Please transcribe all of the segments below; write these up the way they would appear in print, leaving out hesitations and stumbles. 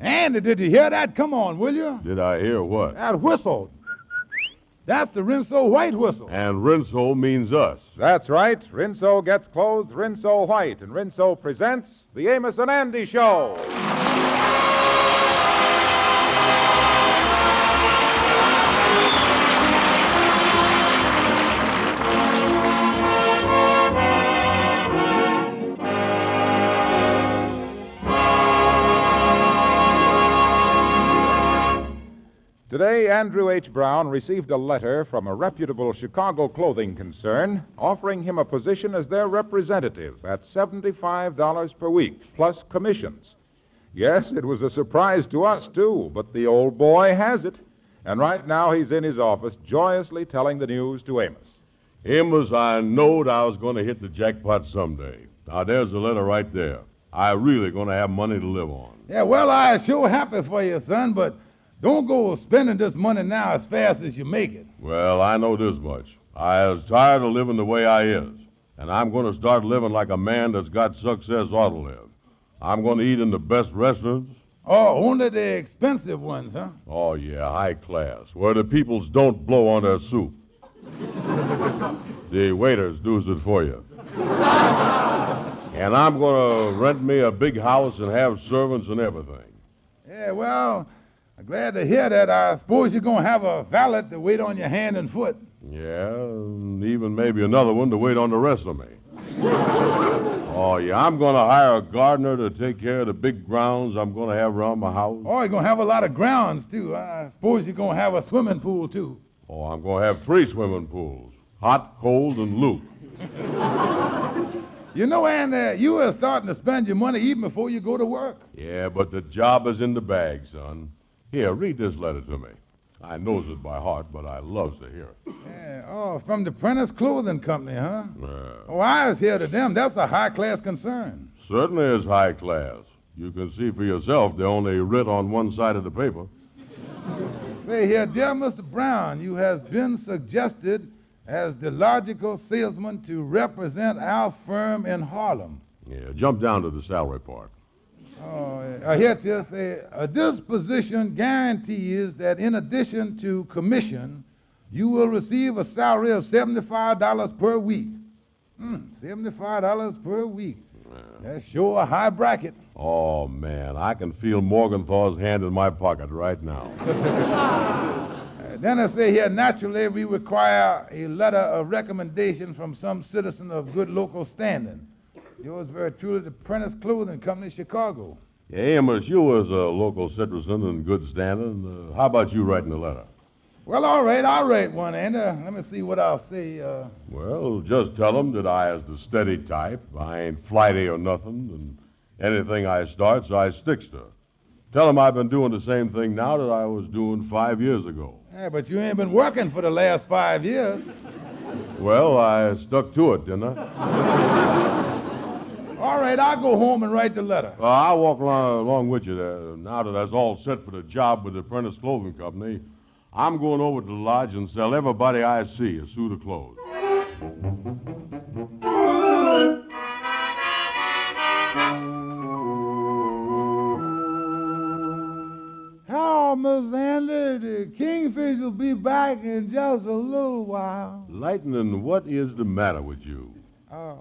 Andy, did you hear that? Come on, will you? Did I hear what? That whistle. That's the Rinso White whistle. And Rinso means us. That's right. Rinso gets clothes Rinso White, and Rinso presents the Amos and Andy Show. Today, Andrew H. Brown received a letter from a reputable Chicago clothing concern offering him a position as their representative at $75 per week, plus commissions. Yes, it was a surprise to us, too, but the old boy has it. And right now he's in his office joyously telling the news to Amos. Amos, I knowed I was going to hit the jackpot someday. Now, there's the letter right there. I really going to have money to live on. Yeah, well, I sure happy for you, son, but don't go spending this money now as fast as you make it. Well, I know this much. I was tired of living the way I is, and I'm going to start living like a man that's got success ought to live. I'm going to eat in the best restaurants. Oh, only the expensive ones, huh? Oh, yeah, high class, where the peoples don't blow on their soup. The waiters does it for you. And I'm going to rent me a big house and have servants and everything. Yeah, well, I'm glad to hear that. I suppose you're going to have a valet to wait on your hand and foot. Yeah, and even maybe another one to wait on the rest of me. Oh, yeah, I'm going to hire a gardener to take care of the big grounds I'm going to have around my house. Oh, you're going to have a lot of grounds, too. I suppose you're going to have a swimming pool, too. Oh, I'm going to have 3 swimming pools, hot, cold, and Luke. You know, Andy, you are starting to spend your money even before you go to work. Yeah, but the job is in the bag, son. Here, read this letter to me. I knows it by heart, but I loves to hear it. Yeah, oh, from the Prentiss Clothing Company, huh? Yeah. Oh, I was here to them. That's a high-class concern. Certainly is high class. You can see for yourself they only writ on one side of the paper. Say here, dear Mr. Brown, you has been suggested as the logical salesman to represent our firm in Harlem. Yeah, jump down to the salary part. Oh, here it is. This position guarantees that in addition to commission, you will receive a salary of $75 per week. $75 per week. That's sure a high bracket. Oh, man, I can feel Morgenthau's hand in my pocket right now. Then I say here, naturally, we require a letter of recommendation from some citizen of good local standing. Yours very truly, the Prentiss Clothing Company, Chicago. Yeah, Amos, you was a local citizen in good standing. How about you writing the letter? Well, all right, I'll write one, Andy. Let me see what I'll say. Well, just tell them that I is the steady type. I ain't flighty or nothing, and anything I starts, I sticks to. Tell them I've been doing the same thing now that I was doing 5 years ago. Yeah, but you ain't been working for the last 5 years. Well, I stuck to it, didn't I? All right, I'll go home and write the letter. I'll walk along with you there. Now that that's all set for the job with the Prentiss Clothing Company, I'm going over to the lodge and sell everybody I see a suit of clothes. How, Miss Andy, the Kingfish will be back in just a little while. Lightning, what is the matter with you?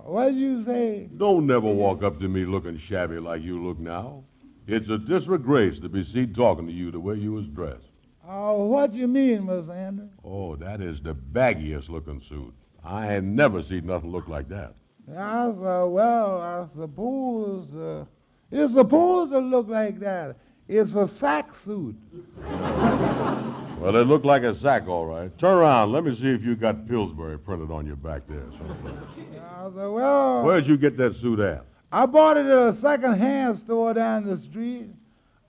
What'd you say? Don't never walk up to me looking shabby like you look now. It's a disgrace to be seen talking to you the way you was dressed. What you mean, Miss Andy? Oh, that is the baggiest looking suit. I ain't never seen nothing look like that. I suppose it's supposed to look like that. It's a sack suit. Well, it looked like a sack, all right. Turn around. Let me see if you got Pillsbury printed on your back there. Where'd you get that suit at? I bought it at a second-hand store down the street.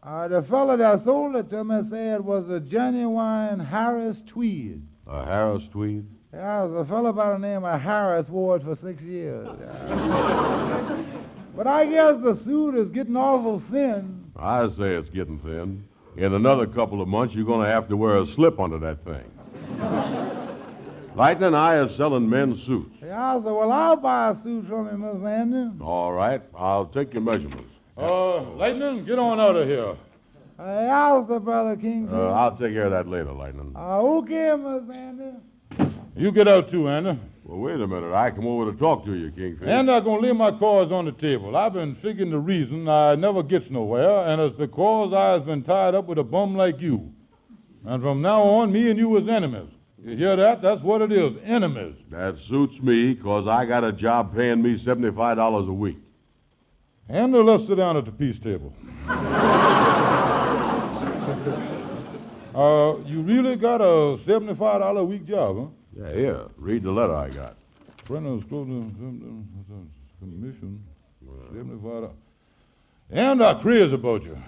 The fellow that sold it to me said it was a genuine Harris tweed. A Harris tweed? Yeah, the fellow by the name of Harris wore it for 6 years. But I guess the suit is getting awful thin. I say it's getting thin. In another couple of months, you're going to have to wear a slip under that thing. Lightning and I are selling men's suits. Yeah, I said, well, I'll buy a suit from you, Miss Andy. All right. I'll take your measurements. Lightning, get on out of here. How's Brother Kingfish? I'll take care of that later, Lightning. Okay, Miss Andy. You get out too, Andy. Well, wait a minute. I come over to talk to you, Kingfish. And I'm going to lay my cards on the table. I've been figuring the reason I never gets nowhere, and it's because I've been tied up with a bum like you. And from now on, me and you is enemies. You hear that? That's what it is, enemies. That suits me, because I got a job paying me $75 a week. Andy, let's sit down at the peace table. You really got a $75 a week job, huh? Yeah, here. Read the letter I got. Prentiss, commission, $75. And I'm crazy about you.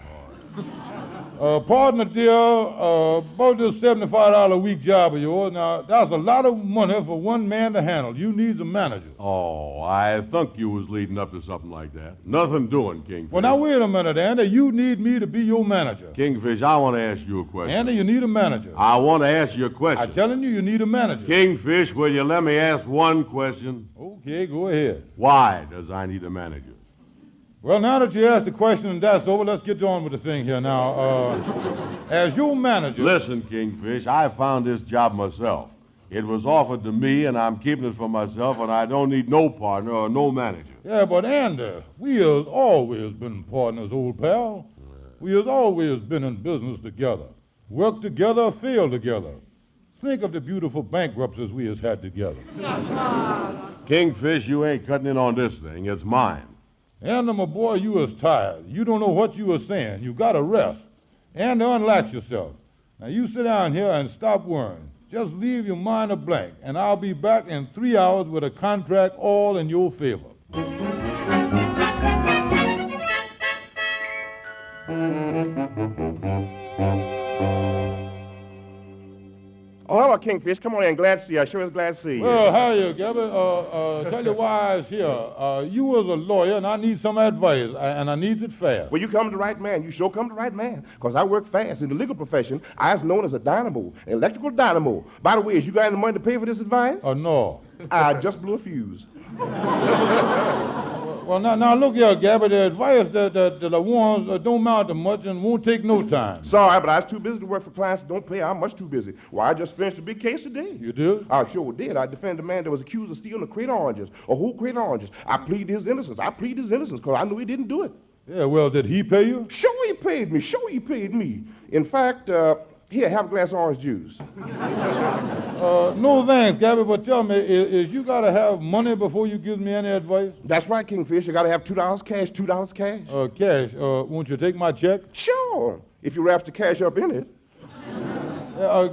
Partner, dear, about this $75 a week job of yours, now, that's a lot of money for one man to handle. You need a manager. Oh, I thought you was leading up to something like that. Nothing doing, Kingfish. Well, now, wait a minute, Andy. You need me to be your manager. Kingfish, I want to ask you a question. Andy, you need a manager. I want to ask you a question. I'm telling you, you need a manager. Kingfish, will you let me ask one question? Okay, go ahead. Why does I need a manager? Well, now that you asked the question and that's over, let's get on with the thing here now. As your manager... Listen, Kingfish, I found this job myself. It was offered to me, and I'm keeping it for myself, and I don't need no partner or no manager. Yeah, but Andy, we has always been partners, old pal. We has always been in business together. Worked together, failed together. Think of the beautiful bankruptcies we has had together. Kingfish, you ain't cutting in on this thing. It's mine. Andy, my boy, you is tired. You don't know what you are saying. You got to rest. And unlax yourself. Now, you sit down here and stop worrying. Just leave your mind a blank, and I'll be back in 3 hours with a contract all in your favor. Oh, hello, Kingfish. Come on in. Glad to see you. I sure is glad to see you. Well, how are you, Gabby? Tell you why I was here. You was a lawyer, and I need some advice, and I needs it fast. Well, you come to the right man. You sure come to the right man. Because I work fast. In the legal profession, I was known as a dynamo, an electrical dynamo. By the way, is you got any money to pay for this advice? No. I just blew a fuse. Well, now look here, Gabby. The advice that I want don't amount to much and won't take no time. Sorry, but I was too busy to work for clients that don't pay. I'm much too busy. Well, I just finished a big case today. You did? I sure did. I defended a man that was accused of stealing a crate of oranges, a whole crate of oranges. I pleaded his innocence. Because I knew he didn't do it. Yeah, well, did he pay you? Sure he paid me. Sure he paid me. In fact, here, have a glass of orange juice. No thanks, Gabby, but tell me, is you got to have money before you give me any advice? That's right, Kingfish. You got to have $2 cash, $2 cash. Cash. Won't you take my check? Sure, if you wrap the cash up in it.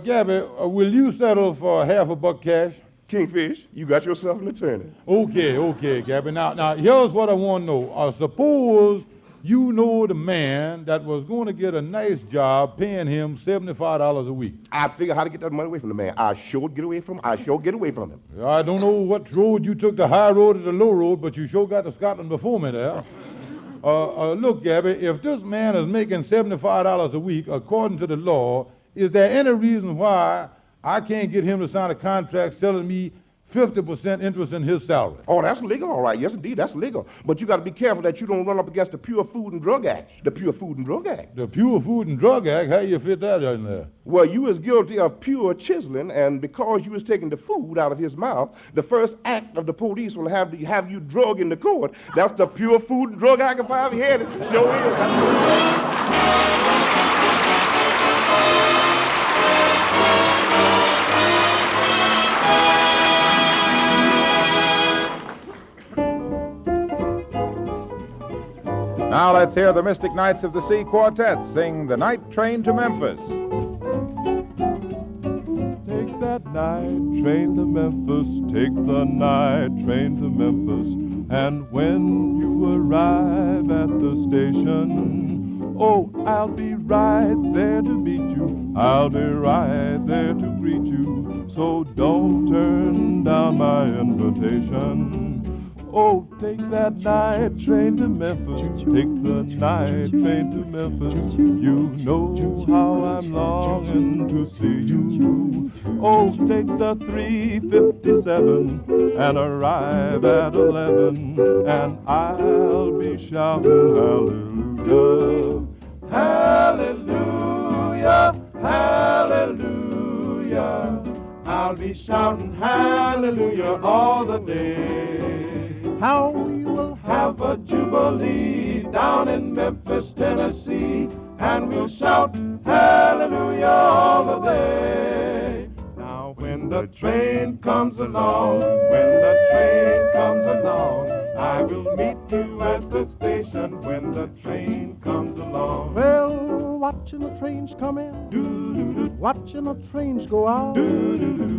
Gabby, will you settle for $50 cash? Kingfish, you got yourself an attorney. Okay, Gabby. Now, here's what I want to know. Suppose you know the man that was going to get a nice job paying him $75 a week. I'd figure how to get that money away from the man. I sure get away from him. I don't know what road you took, the high road or the low road, but you sure got to Scotland before me there. Look, Gabby, if this man is making $75 a week, according to the law, is there any reason why I can't get him to sign a contract selling me 50% interest in his salary? Oh, that's legal, all right. Yes, indeed, that's legal. But you got to be careful that you don't run up against the Pure Food and Drug Act. The Pure Food and Drug Act. The Pure Food and Drug Act? How you fit that in there? Well, you is guilty of pure chiseling, and because you was taking the food out of his mouth, the first act of the police will have you drug in the court. That's the Pure Food and Drug Act if I ever had it. Sure is. Now let's hear the Mystic Knights of the Sea Quartet sing The Night Train to Memphis. Take that night train to Memphis, take the night train to Memphis, and when you arrive at the station, oh, I'll be right there to meet you, I'll be right there to greet you, so don't turn down my invitation. Oh, take that night train to Memphis, take the night train to Memphis. You know how I'm longing to see you. Oh, take the 357 and arrive at 11, and I'll be shouting hallelujah, hallelujah. down in Memphis, Tennessee, and we'll shout hallelujah all the way. Now when the train comes along, I will meet you at the station when the train comes along. Well, watching the trains come in, watching the trains go out.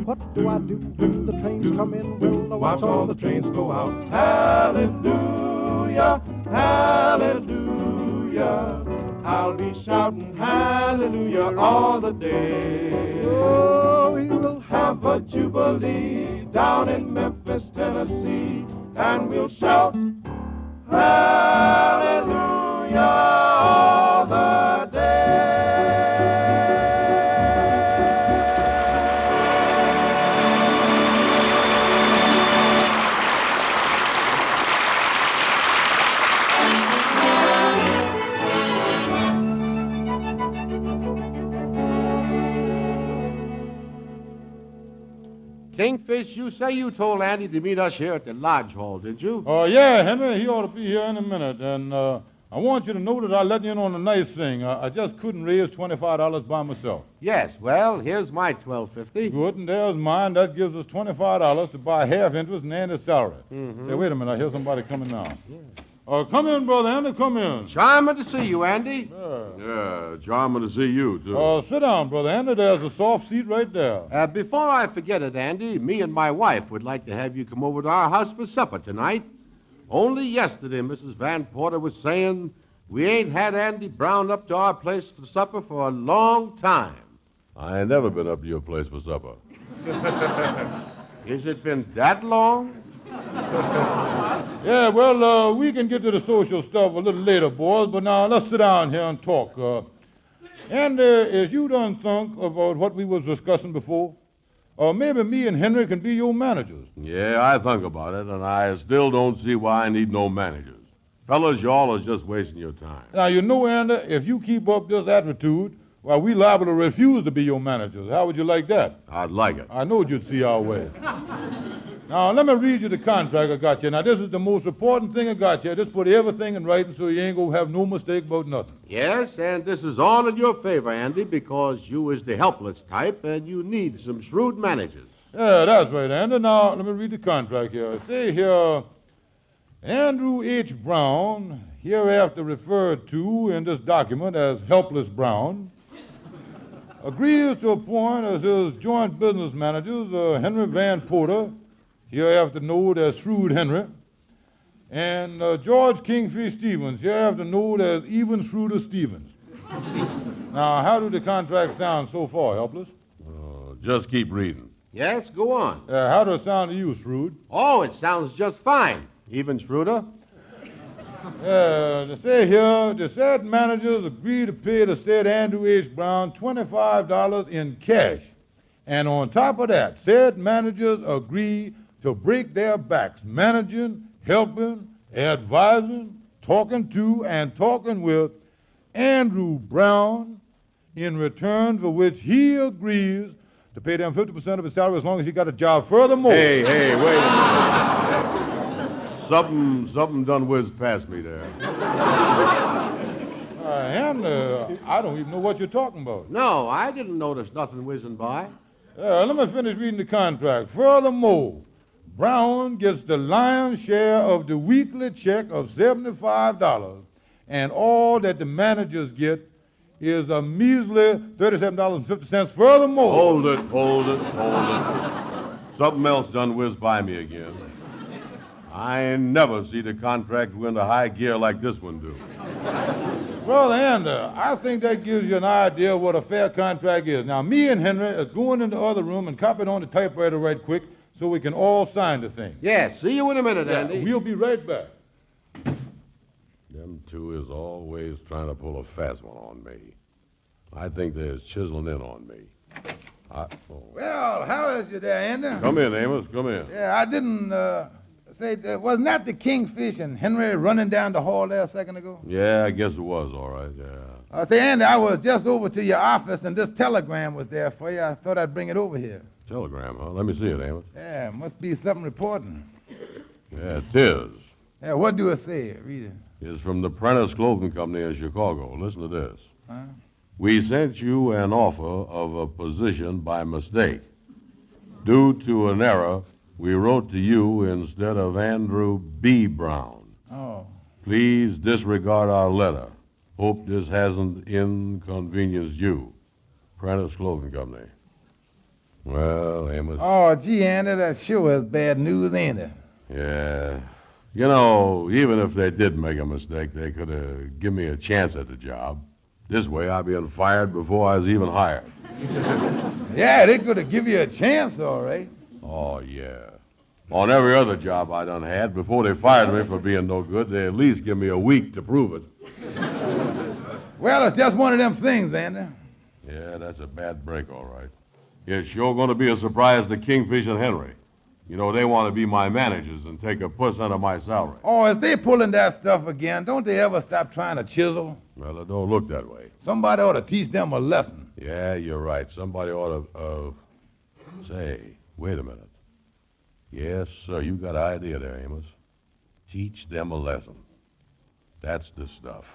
What do I do when the trains come in? Well, I watch all the trains go out. Hallelujah, hallelujah. I'll be shouting hallelujah all the day. Oh, we will Have a jubilee down in Memphis, Tennessee, and we'll shout hallelujah all the day. Kingfish, you say you told Andy to meet us here at the lodge hall, did you? Yeah, Henry, he ought to be here in a minute. And I want you to know that I let you in on a nice thing. I just couldn't raise $25 by myself. Yes, well, here's my $12.50. Good, and there's mine. That gives us $25 to buy half interest in Andy's salary. Say, wait a minute, I hear somebody coming now. Come in, Brother Andy, come in. Charming to see you, Andy. Yeah, charming to see you, too. Sit down, Brother Andy. There's a soft seat right there. Before I forget it, Andy, me and my wife would like to have you come over to our house for supper tonight. Only yesterday, Mrs. Van Porter was saying we ain't had Andy Brown up to our place for supper for a long time. I ain't never been up to your place for supper. Has it been that long? Yeah, well, we can get to the social stuff a little later, boys, but now let's sit down here and talk. And as you done think about what we was discussing before, maybe me and Henry can be your managers. Yeah, I think about it, and I still don't see why I need no managers. Fellas, y'all are just wasting your time. Now, you know, Andy, if you keep up this attitude, well, we liable to refuse to be your managers. How would you like that? I'd like it. I knowed you'd see our way. Now, let me read you the contract I got you. Now, this is the most important thing I got you. Just put everything in writing so you ain't going to have no mistake about nothing. Yes, and this is all in your favor, Andy, because you is the helpless type and you need some shrewd managers. Yeah, that's right, Andy. Now, let me read the contract here. It say here, Andrew H. Brown, hereafter referred to in this document as Helpless Brown, agrees to appoint as his joint business managers Henry Van Porter, hereafter known as Shrewd Henry, and George Kingfish Stevens, hereafter known as Even Shrewder Stevens. Now, how do the contracts sound so far, Helpless? Just keep reading. Yes, go on. How does it sound to you, Shrewd? Oh, it sounds just fine. Even shrewder? They say here, the said managers agree to pay the said Andrew H. Brown $25 in cash. And on top of that, said managers agree to break their backs managing, helping, advising, talking to, and talking with Andrew Brown, in return for which he agrees to pay them 50% of his salary as long as he got a job. Furthermore... Hey, wait a minute. Something done whizzed past me there. I don't even know what you're talking about. No, I didn't notice nothing whizzing by. Let me finish reading the contract. Furthermore, Brown gets the lion's share of the weekly check of $75, and all that the managers get is a measly $37.50. Furthermore... Hold it. Something else done whizzed by me again. I ain't never seen a contract go into high gear like this one do. Brother Andy, I think that gives you an idea of what a fair contract is. Now, me and Henry is going in the other room and copying on the typewriter right quick so we can all sign the thing. Yes, see you in a minute, Andy. We'll be right back. Them two is always trying to pull a fast one on me. I think they're chiseling in on me. Well, how is you there, Andy? Come in, Amos, come in. Yeah, I didn't say, wasn't that the Kingfish and Henry running down the hall there a second ago? Yeah, I guess it was, all right, yeah. Say, Andy, I was just over to your office, and this telegram was there for you. I thought I'd bring it over here. Telegram, huh? Let me see it, Amos. Yeah, must be something important. Yeah, it is. Yeah, what do it say? Read it. is from the Prentiss Clothing Company in Chicago. Listen to this. We sent you an offer of a position by mistake. Due to an error, we wrote to you instead of Andrew B. Brown. Oh. Please disregard our letter. Hope this hasn't inconvenienced you. Prentiss Clothing Company. Well, Amos. Oh, gee, Andy, that sure is bad news, ain't it? Yeah. You know, even if they did make a mistake, they could have given me a chance at the job. This way, I'd been fired before I was even hired. Yeah, they could have given you a chance, all right. Oh, yeah. On every other job I done had, before they fired me for being no good, they at least give me a week to prove it. Well, it's just one of them things, Andy. Yeah, that's a bad break, all right. It's sure going to be a surprise to Kingfish and Henry. You know, they want to be my managers and take a % of my salary. Oh, is they pulling that stuff again? Don't they ever stop trying to chisel? Well, it don't look that way. Somebody ought to teach them a lesson. Yeah, you're right. Somebody ought to, say, wait a minute. Yes, sir, you got an idea there, Amos. Teach them a lesson. That's the stuff.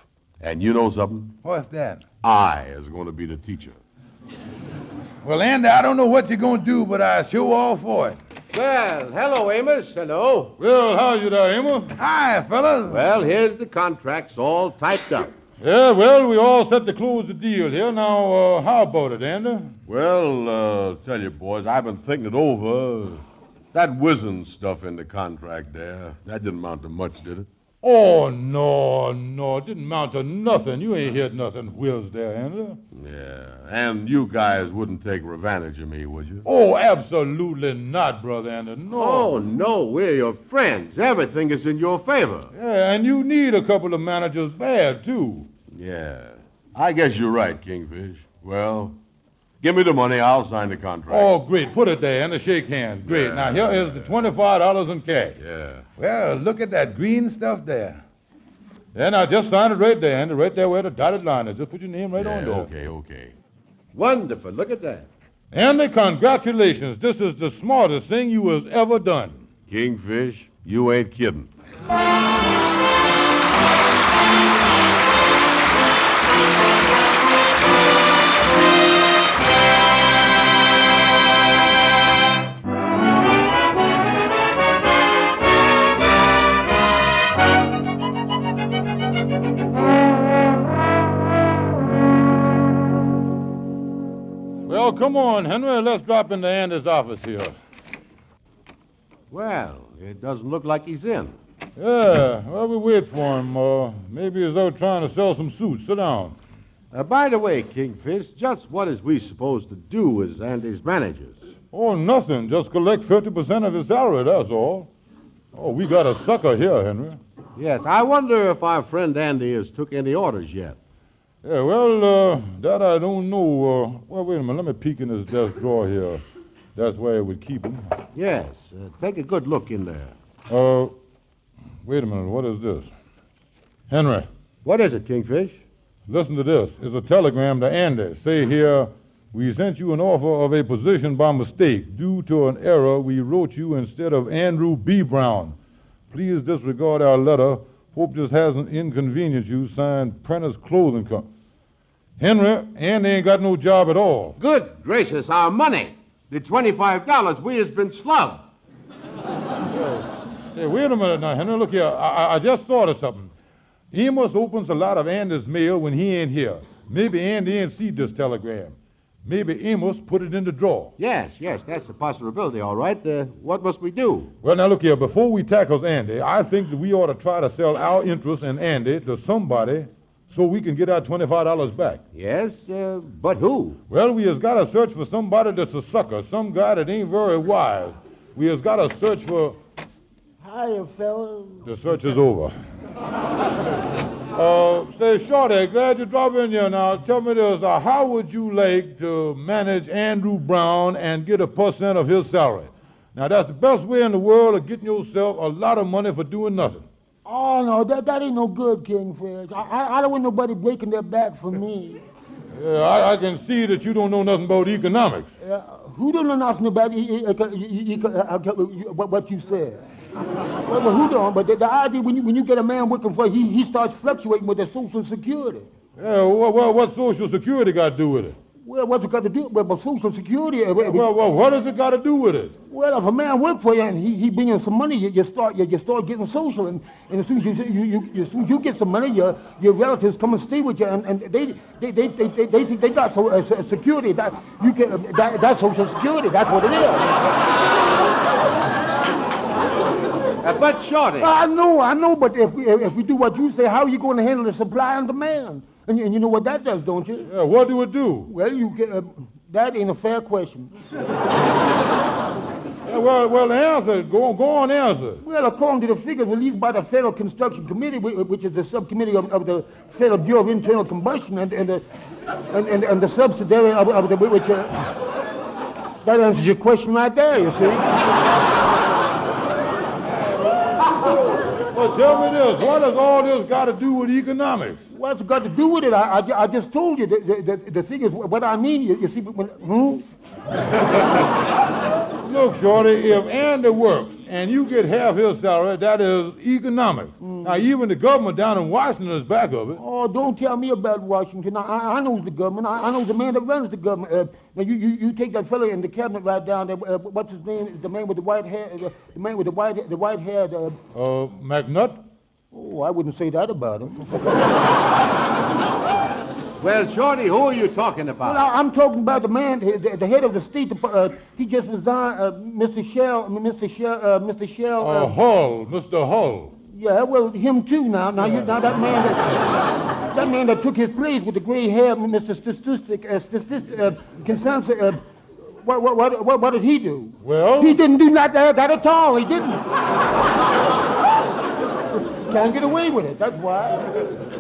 And you know something? What's that? I is going to be the teacher. Well, Andy, I don't know what you're going to do, but I sure all for it. Well, hello, Amos. Hello. Well, how you there, Amos? Hi, fellas. Well, here's the contracts all typed up. Yeah, well, we all set to close the deal here. Now, how about it, Andy? Well, tell you, boys, I've been thinking it over. That whizzing stuff in the contract there, that didn't amount to much, did it? Oh, no, it didn't amount to nothing. You ain't heard nothing whiz there, Andy. Yeah, and you guys wouldn't take advantage of me, would you? Oh, absolutely not, Brother Andy, no. Oh, no, we're your friends. Everything is in your favor. Yeah, and you need a couple of managers bad, too. Yeah, I guess you're right, Kingfish. Well, give me the money, I'll sign the contract. Oh, great. Put it there and shake hands. Great. Yeah, Now, here is the $25 in cash. Yeah. Well, look at that green stuff there. Yeah, now just sign it right there, Andy, right there where the dotted line is. Just put your name right on there. Okay. Wonderful. Look at that. Andy, congratulations. This is the smartest thing you has ever done. Kingfish, you ain't kidding. Well, come on, Henry. Let's drop into Andy's office here. Well, it doesn't look like he's in. Yeah, well, we wait for him. Maybe he's out trying to sell some suits. Sit down. By the way, Kingfish, just what is we supposed to do as Andy's managers? Oh, nothing. Just collect 50% of his salary, that's all. Oh, we got a sucker here, Henry. Yes, I wonder if our friend Andy has took any orders yet. Yeah, well, that I don't know. Well, wait a minute. Let me peek in his desk drawer here. That's where I would keep him. Yes, take a good look in there. Wait a minute. What is this? Henry, What is it, Kingfish? listen to this. It's a telegram to Andy. Say here, we sent you an offer of a position by mistake. Due to an error, we wrote you instead of Andrew B. Brown. Please disregard our letter. Hope this hasn't inconvenienced you. Signed, Prentiss Clothing Company. Henry, Andy ain't got no job at all. Good gracious, our money. The $25 we has been slugged. Say, wait a minute now, Henry. Look here. I just thought of something. Amos opens a lot of Andy's mail when he ain't here. Maybe Andy ain't seen this telegram. Maybe Amos put it in the drawer. Yes, that's a possibility, all right. What must we do? Well, now look here. Before we tackle Andy, I think that we ought to try to sell our interest in Andy to somebody so we can get our $25 back. Yes, but who? Well, we has got to search for somebody that's a sucker, some guy that ain't very wise. We has got to search for... Hiya, fellas. The search is over. Say, Shorty, glad you dropped in here now. Tell me this, how would you like to manage Andrew Brown and get a % of his salary? Now, that's the best way in the world of getting yourself a lot of money for doing nothing. Oh, no, that ain't no good, Kingfish. I don't want nobody breaking their back for me. Yeah, I can see that you don't know nothing about economics. Who don't know nothing about what you said? Well, hold on, but the idea when you get a man working for you, he starts fluctuating with the Social Security. Yeah, well, what Social Security got to do with it? Well, what's it got to do with Social Security? Well, what does it got to do with it? Well, if a man works for you and he bring in some money, you start getting social, and as soon as you get some money, your relatives come and stay with you, and they think they got security. That's Social Security. That's what it is. But Shorty. I know, but if we do what you say, how are you going to handle the supply and demand? And you know what that does, don't you? Yeah, what do it do? Well, you get that ain't a fair question. Yeah, well, answer it. Go on, answer it. Well, according to the figures released by the Federal Construction Committee, which is the subcommittee of the Federal Bureau of Internal Combustion, and the subsidiary of the which that answers your question right there. You see. Well, tell me this. What has all this got to do with economics? What's it got to do with it? I just told you the thing is what I mean. You see, Look, Shorty, if Andy works and you get half his salary, that is economics. Now, even the government down in Washington is back of it. Oh, don't tell me about Washington. I know the government. I know the man that runs the government. Now, you take that fellow in the cabinet right down there. What's his name? The man with the white hair. The man with the white hair. McNutt? Oh, I wouldn't say that about him. Well, Shorty, who are you talking about? Well, I'm talking about the man, the head of the State Department. He just resigned, Mr. Shell. Hull, Mr. Hull. Yeah, well, him too. Now that man that took his place with the gray hair, Mr. Consensus. What did he do? Well, he didn't do that at all. He didn't. Can't get away with it. That's why.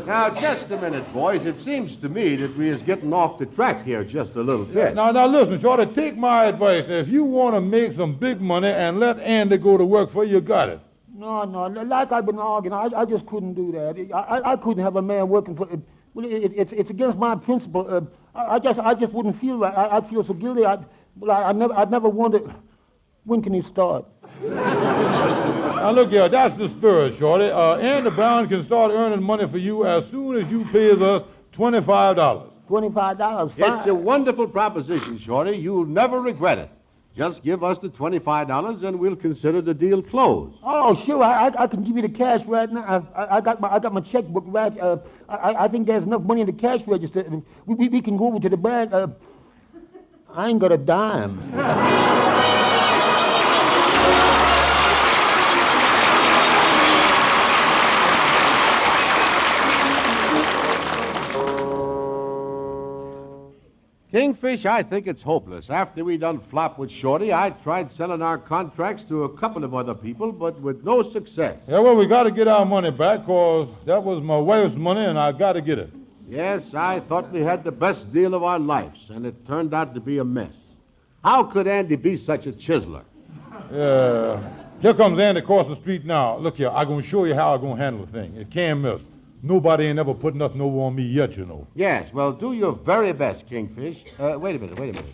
Now, just a minute, boys. It seems to me that we is getting off the track here just a little bit. Now, listen, Shorty, take my advice. If you want to make some big money and let Andy go to work for you, you got it. No, like I've been arguing, I just couldn't do that. I couldn't have a man working for. Well, it's against my principle. I just wouldn't feel right. I'd feel so guilty. I'd never wondered when can he start. Now look here, that's the spirit, Shorty. Andy Brown can start earning money for you as soon as you pays us $25. $25, fine. It's a wonderful proposition, Shorty. You'll never regret it. Just give us the $25 and we'll consider the deal closed. Oh, sure. I can give you the cash right now. I got my checkbook right. I think there's enough money in the cash register. We can go over to the bank. I ain't got a dime. Kingfish, I think it's hopeless. After we done flop with Shorty, I tried selling our contracts to a couple of other people, but with no success. Yeah, well, we got to get our money back, because that was my wife's money, and I got to get it. Yes, I thought we had the best deal of our lives, and it turned out to be a mess. How could Andy be such a chiseler? Yeah. Here comes Andy across the street now. Look here, I'm going to show you how I'm going to handle the thing. It can't miss. Nobody ain't ever put nothing over on me yet, you know. Yes, well, do your very best, Kingfish. Wait a minute.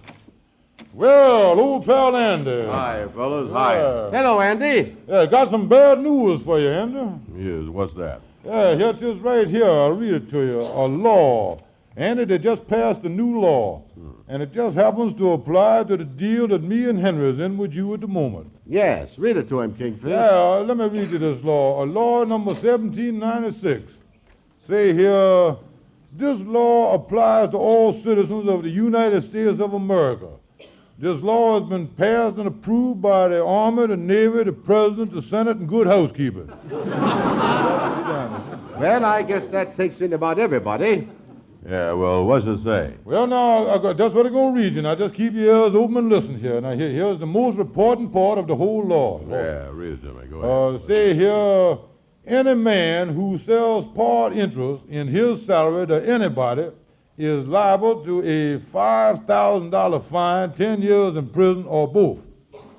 Well, old pal Andy. Hi, fellas. Yeah. Hi. Hello, Andy. Yeah, got some bad news for you, Andy. Yes, what's that? Yeah, here it is right here. I'll read it to you. A law. Andy, they just passed a new law. And it just happens to apply to the deal that me and Henry's in with you at the moment. Yes, read it to him, Kingfish. Yeah, let me read you this law. A law number 1796. Say here, this law applies to all citizens of the United States of America. This law has been passed and approved by the Army, the Navy, the President, the Senate, and good housekeeping. Well, I guess that takes in about everybody. Yeah, well, what's it say? Well, now, that's what I'm going to read you. Now, just keep your ears open and listen here. Now, here's the most important part of the whole law. Yeah, read it to me. Go ahead. Say here, any man who sells part interest in his salary to anybody is liable to a $5,000 fine, 10 years in prison, or both,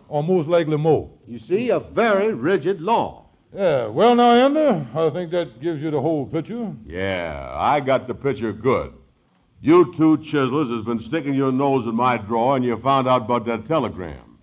or most likely more. You see, a very rigid law. Yeah, well now, Andy, I think that gives you the whole picture. Yeah, I got the picture good. You two chiselers has been sticking your nose in my drawer and you found out about that telegram.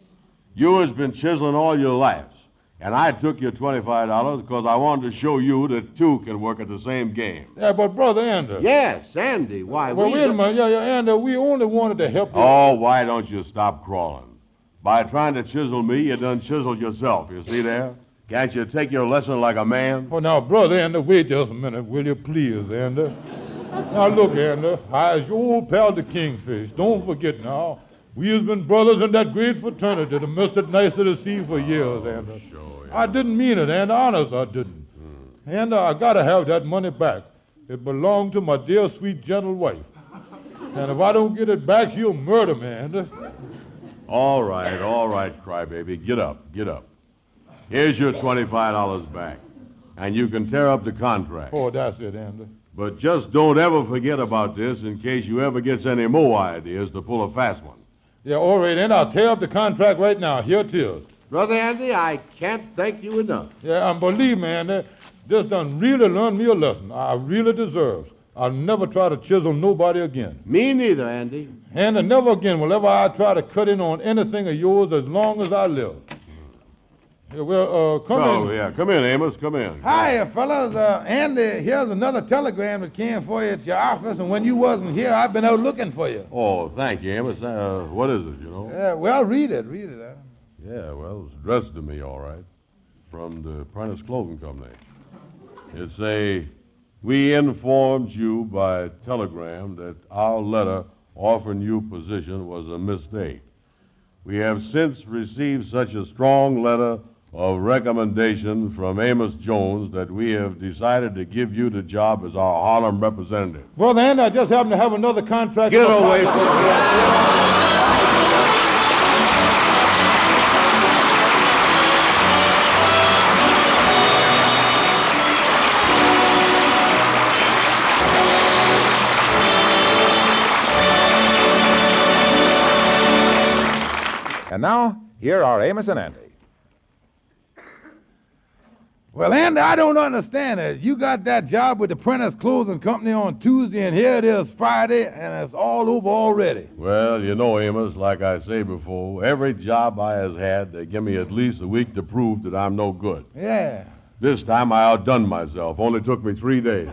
You has been chiseling all your lives. And I took your $25 because I wanted to show you that two can work at the same game. Yeah, but Brother Andy. Yes, Andy. Why, Well, we... wait a minute. Yeah, Andy, we only wanted to help you. Oh, why don't you stop crawling? By trying to chisel me, you done chiseled yourself. You see there? Can't you take your lesson like a man? Oh, now, Brother Andy, wait just a minute, will you please, Andy? Now, look, Andy, I is your old pal, the Kingfish. Don't forget now, we has been brothers in that great fraternity, the Mr. Nice of the Sea for years, Andy. Sure, yeah. I didn't mean it, Andy. Honest, I didn't. Andy, I got to have that money back. It belonged to my dear, sweet, gentle wife. And if I don't get it back, she'll murder me, Andy. All right, crybaby. Get up. Here's your $25 back. And you can tear up the contract. Oh, that's it, Andy. But just don't ever forget about this in case you ever gets any more ideas to pull a fast one. Yeah, all right, Andy, I'll tear up the contract right now. Here it is. Brother Andy, I can't thank you enough. Yeah, and believe me, Andy, this done really learned me a lesson I really deserves. I'll never try to chisel nobody again. Me neither, Andy. And never again will ever I try to cut in on anything of yours as long as I live. Yeah, well, come in. Oh, yeah. Come in, Amos. Come in. Hiya, fellas. Andy, here's another telegram that came for you at your office, and when you wasn't here, I've been out looking for you. Oh, thank you, Amos. What is it, you know? Well, read it. Yeah, well, it's addressed to me, all right. From the Prentiss Clothing Company. It's we informed you by telegram that our letter offering you position was a mistake. We have since received such a strong letter of recommendation from Amos Jones that we have decided to give you the job as our Harlem representative. Brother Andy, I just happen to have another contract. Get away from me. And now, here are Amos and Andy. Well, Andy, I don't understand it. You got that job with the Prentiss Clothing Company on Tuesday, and here it is Friday, and it's all over already. Well, you know, Amos, like I say before, every job I has had, they give me at least a week to prove that I'm no good. Yeah. This time I outdone myself. Only took me 3 days.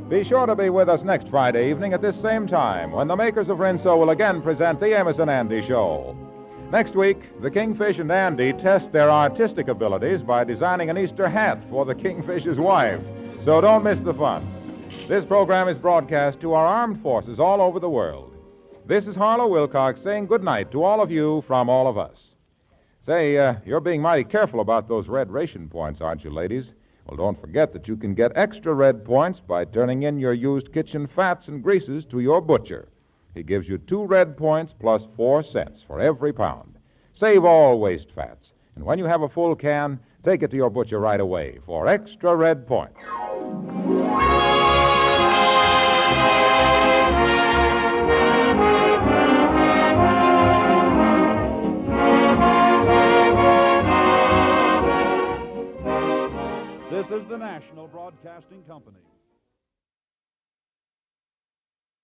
Be sure to be with us next Friday evening at this same time when the makers of Rinso will again present the Amos and Andy Show. Next week, the Kingfish and Andy test their artistic abilities by designing an Easter hat for the Kingfish's wife. So don't miss the fun. This program is broadcast to our armed forces all over the world. This is Harlow Wilcox saying good night to all of you from all of us. Say, you're being mighty careful about those red ration points, aren't you, ladies? Well, don't forget that you can get extra red points by turning in your used kitchen fats and greases to your butcher. He gives you 2 red points plus 4 cents for every pound. Save all waste fats. And when you have a full can, take it to your butcher right away for extra red points. This is the National Broadcasting Company.